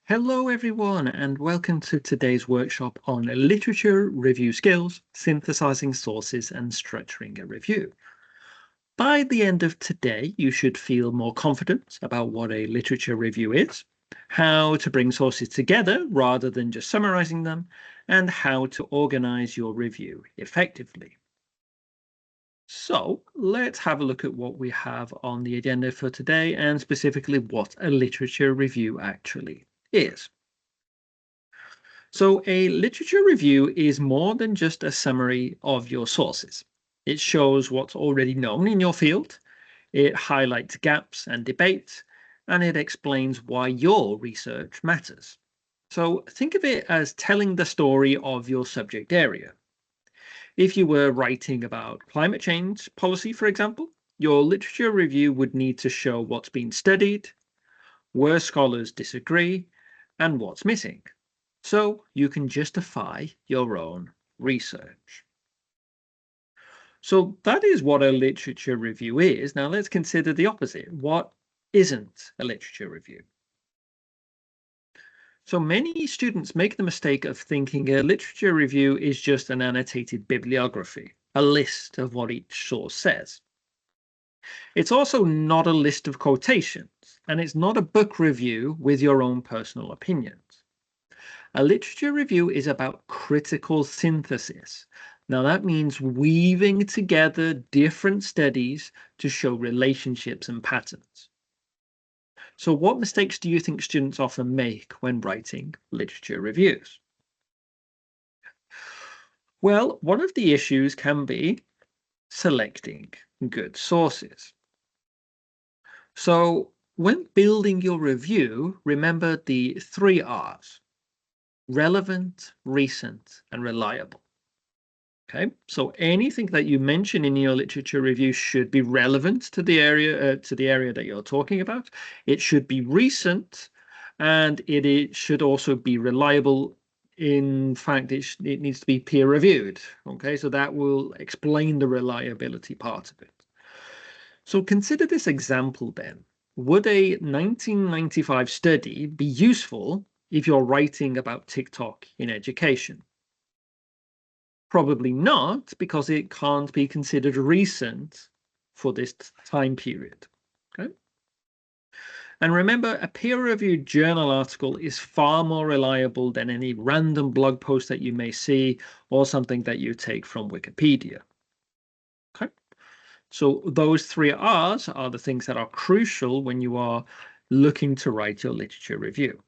Hello, everyone, and welcome to today's workshop on literature review skills, synthesizing sources, and structuring a review. By the end of today, you should feel more confident about what a literature review is, how to bring sources together rather than just summarizing them, and how to organize your review effectively. So let's have a look at what we have on the agenda for today and specifically what a literature review actually is. So, a literature review is more than just a summary of your sources. It shows what's already known in your field, it highlights gaps and debates, and it explains why your research matters. So, think of it as telling the story of your subject area. If you were writing about climate change policy, for example, your literature review would need to show what's been studied, where scholars disagree, and what's missing, so you can justify your own research. So that is what a literature review is. Now let's consider the opposite. What isn't a literature review? So many students make the mistake of thinking a literature review is just an annotated bibliography, a list of what each source says. It's also not a list of quotations, and it's not a book review with your own personal opinions. A literature review is about critical synthesis. Now, that means weaving together different studies to show relationships and patterns. So, what mistakes do you think students often make when writing literature reviews? Well, one of the issues can be selecting good sources. So, when building your review, remember the three R's: relevant, recent, and reliable. Okay, so anything that you mention in your literature review should be relevant to the area that you're talking about. It should be recent, and it should also be reliable. In fact, it needs to be peer reviewed. Okay, so that will explain the reliability part of it. So consider this example then. Would a 1995 study be useful if you're writing about TikTok in education? Probably not, because it can't be considered recent for this time period. Okay. And remember, a peer-reviewed journal article is far more reliable than any random blog post that you may see or something that you take from Wikipedia. Okay. So those three R's are the things that are crucial when you are looking to write your literature review.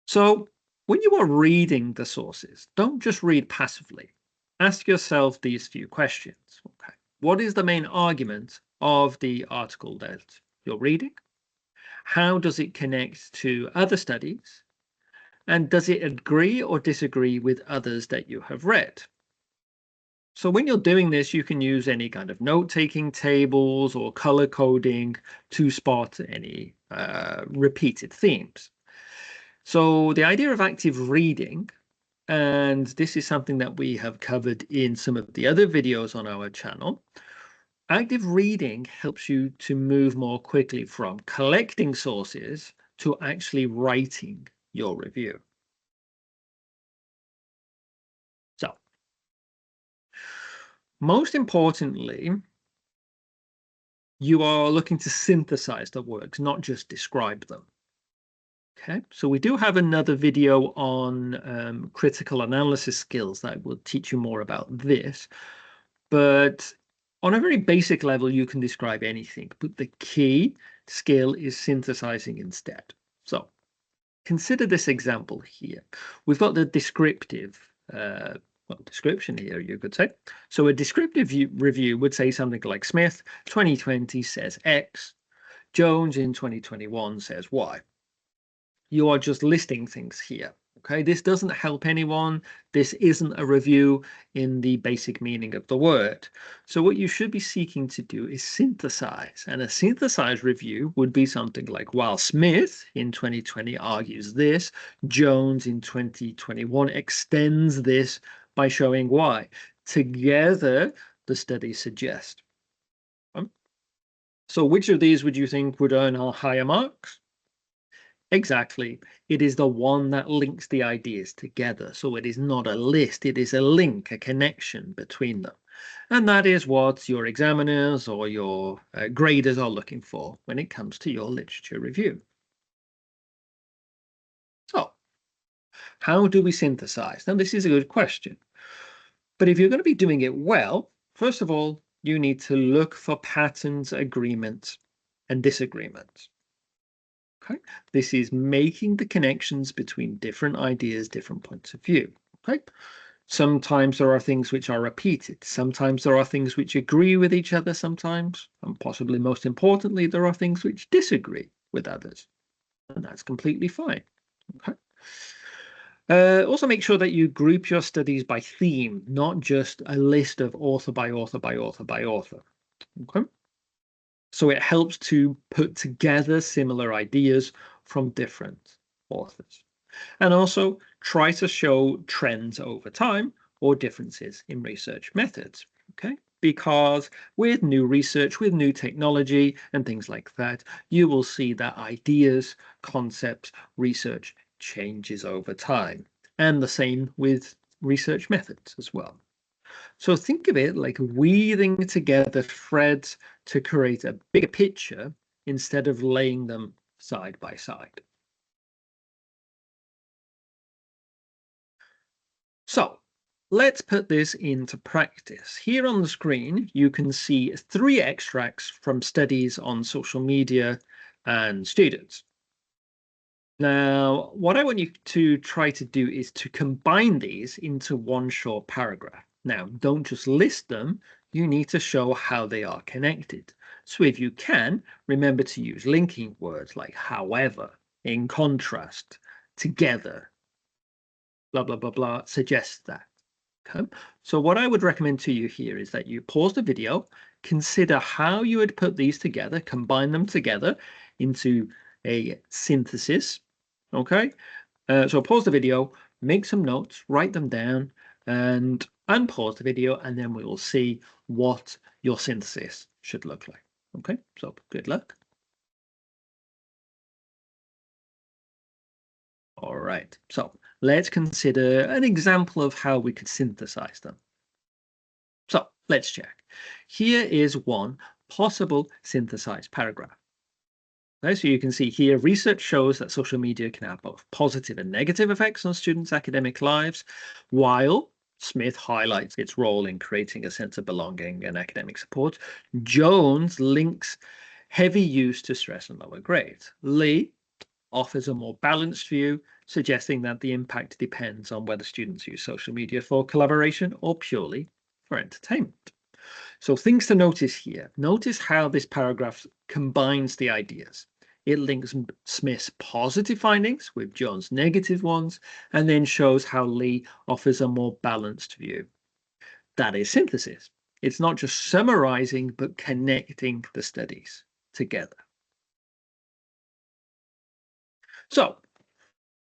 So when you are reading the sources, don't just read passively. Ask yourself these few questions. Okay. What is the main argument of the article that you're reading? How does it connect to other studies? And does it agree or disagree with others that you have read? So when you're doing this, you can use any kind of note-taking tables or color coding to spot any repeated themes. So the idea of active reading, and this is something that we have covered in some of the other videos on our channel. Active reading helps you to move more quickly from collecting sources to actually writing your review. So, most importantly, you are looking to synthesize the works, not just describe them. Okay, so we do have another video on critical analysis skills that will teach you more about this. But on a very basic level, you can describe anything, but the key skill is synthesizing instead. So consider this example here. We've got the descriptive description here, you could say. So a descriptive review would say something like Smith 2020 says X, Jones in 2021 says Y. You are just listing things here. Okay, this doesn't help anyone. This isn't a review in the basic meaning of the word. So what you should be seeking to do is synthesize. And a synthesized review would be something like, while Smith in 2020 argues this, Jones in 2021 extends this by showing why. Together, the studies suggest. So which of these would you think would earn higher marks? Exactly. It is the one that links the ideas together. So it is not a list, it is a link, a connection between them. And that is what your examiners or your graders are looking for when it comes to your literature review. So, how do we synthesize? Now, this is a good question. But if you're going to be doing it well, first of all, you need to look for patterns, agreements, and disagreements. Okay, this is making the connections between different ideas, different points of view. Okay, sometimes there are things which are repeated, sometimes there are things which agree with each other, sometimes, and possibly most importantly, there are things which disagree with others, and that's completely fine. Okay. Also, make sure that you group your studies by theme, not just a list of author by author by author by author. Okay. So it helps to put together similar ideas from different authors. And also try to show trends over time or differences in research methods. Okay. Because with new research, with new technology and things like that, you will see that ideas, concepts, research changes over time. And the same with research methods as well. So think of it like weaving together threads to create a bigger picture instead of laying them side by side. So let's put this into practice. Here on the screen, you can see 3 extracts from studies on social media and students. Now, what I want you to try to do is to combine these into one short paragraph. Now, don't just list them, you need to show how they are connected. So if you can, remember to use linking words like however, in contrast, together, blah, blah, blah, blah, suggests that. Okay. So what I would recommend to you here is that you pause the video, consider how you would put these together, combine them together into a synthesis. Okay. So pause the video, make some notes, write them down, and unpause the video, and then we will see what your synthesis should look like. Okay. So good luck. All right. So let's consider an example of how we could synthesize them. So let's check. Here is one possible synthesized paragraph. Okay, so you can see here, research shows that social media can have both positive and negative effects on students' academic lives, while Smith highlights its role in creating a sense of belonging and academic support. Jones links heavy use to stress and lower grades. Lee offers a more balanced view, suggesting that the impact depends on whether students use social media for collaboration or purely for entertainment. So things to notice here. Notice how this paragraph combines the ideas. It links Smith's positive findings with John's negative ones, and then shows how Lee offers a more balanced view. That is synthesis. It's not just summarizing, but connecting the studies together. So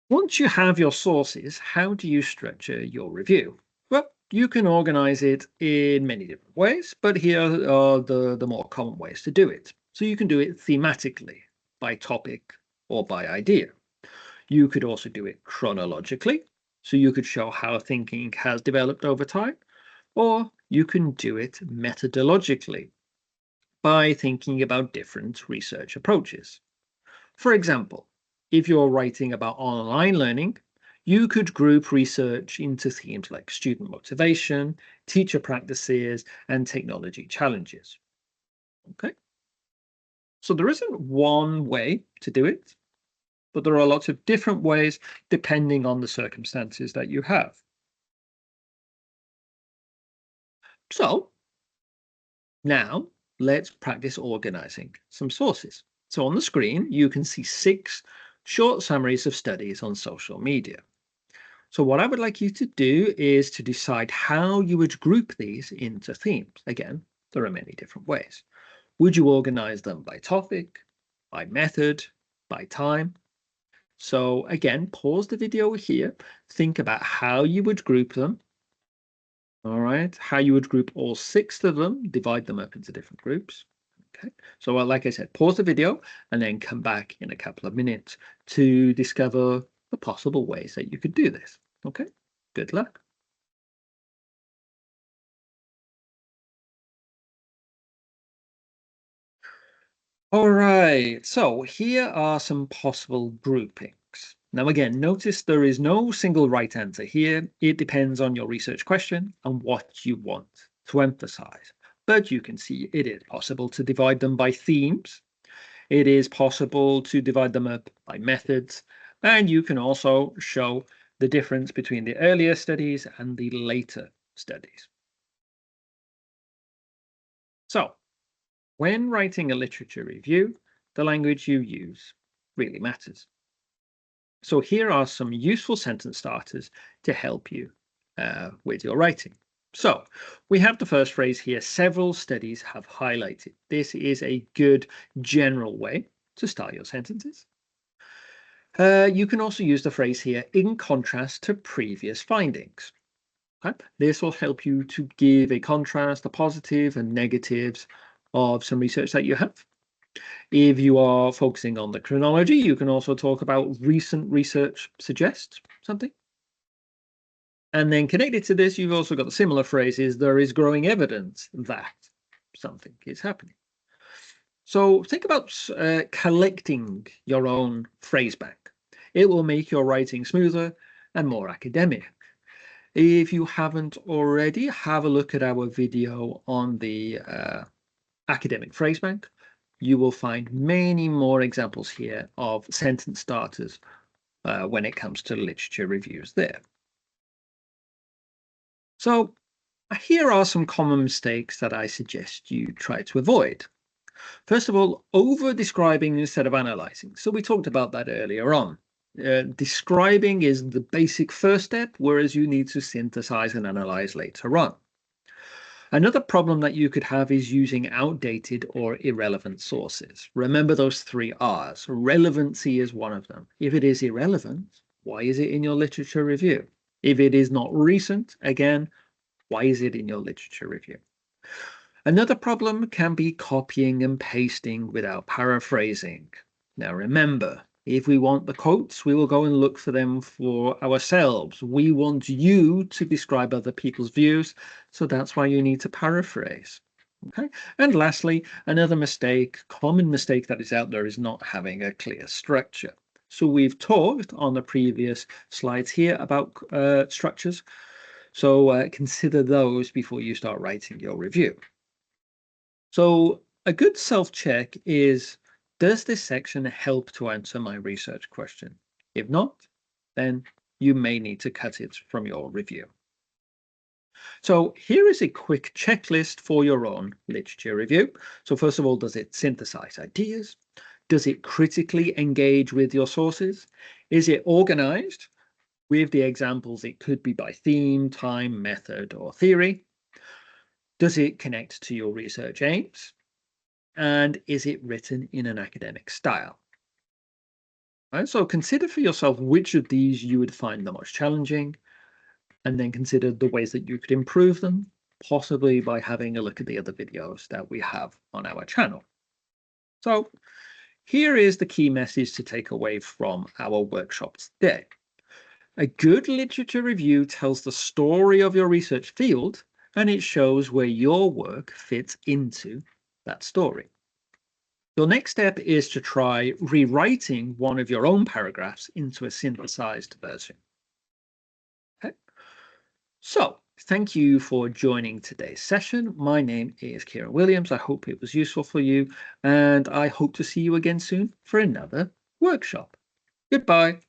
once you have your sources, how do you structure your review? Well, you can organize it in many different ways, but here are the more common ways to do it. So you can do it thematically, by topic or by idea. You could also do it chronologically, so you could show how thinking has developed over time, or you can do it methodologically by thinking about different research approaches. For example, if you're writing about online learning, you could group research into themes like student motivation, teacher practices, and technology challenges. Okay, so there isn't one way to do it, but there are lots of different ways depending on the circumstances that you have. So now let's practice organizing some sources. So on the screen, you can see 6 short summaries of studies on social media. So what I would like you to do is to decide how you would group these into themes. Again, there are many different ways. Would you organize them by topic, by method, by time? So again, pause the video here, think about how you would group them. All right, how you would group all 6 of them, divide them up into different groups. Okay, so like I said, pause the video and then come back in a couple of minutes to discover the possible ways that you could do this. Okay, good luck. All right, so here are some possible groupings. Now, again, notice there is no single right answer here. It depends on your research question and what you want to emphasize. But you can see it is possible to divide them by themes. It is possible to divide them up by methods. And you can also show the difference between the earlier studies and the later studies. So, when writing a literature review, the language you use really matters. So here are some useful sentence starters to help you with your writing. So we have the first phrase here, several studies have highlighted. This is a good general way to start your sentences. You can also use the phrase here, in contrast to previous findings. Okay? This will help you to give a contrast, the positive and negatives of some research that you have. If you are focusing on the chronology, you can also talk about recent research suggests something. And then connected to this, you've also got the similar phrases, there is growing evidence that something is happening. So think about collecting your own phrase bank. It will make your writing smoother and more academic. If you haven't already, have a look at our video on the academic phrase bank. You will find many more examples here of sentence starters when it comes to literature reviews there. So here are some common mistakes that I suggest you try to avoid. First of all, over describing instead of analyzing. So we talked about that earlier on. Describing is the basic first step, whereas you need to synthesize and analyze later on. Another problem that you could have is using outdated or irrelevant sources. Remember those three R's. Relevancy is one of them. If it is irrelevant, why is it in your literature review? If it is not recent, again, why is it in your literature review? Another problem can be copying and pasting without paraphrasing. Now remember, if we want the quotes, we will go and look for them for ourselves. We want you to describe other people's views, so that's why you need to paraphrase. Okay. And lastly, another mistake, common mistake that is out there is not having a clear structure. So we've talked on the previous slides here about structures. So consider those before you start writing your review. So a good self-check is, does this section help to answer my research question? If not, then you may need to cut it from your review. So here is a quick checklist for your own literature review. So first of all, does it synthesize ideas? Does it critically engage with your sources? Is it organized? With the examples, it could be by theme, time, method, or theory. Does it connect to your research aims? And is it written in an academic style? Right, so consider for yourself which of these you would find the most challenging, and then consider the ways that you could improve them, possibly by having a look at the other videos that we have on our channel. So here is the key message to take away from our workshops today. A good literature review tells the story of your research field, and it shows where your work fits into that story. Your next step is to try rewriting one of your own paragraphs into a synthesized version. Okay. So thank you for joining today's session. My name is Kieran Williams. I hope it was useful for you, and I hope to see you again soon for another workshop. Goodbye.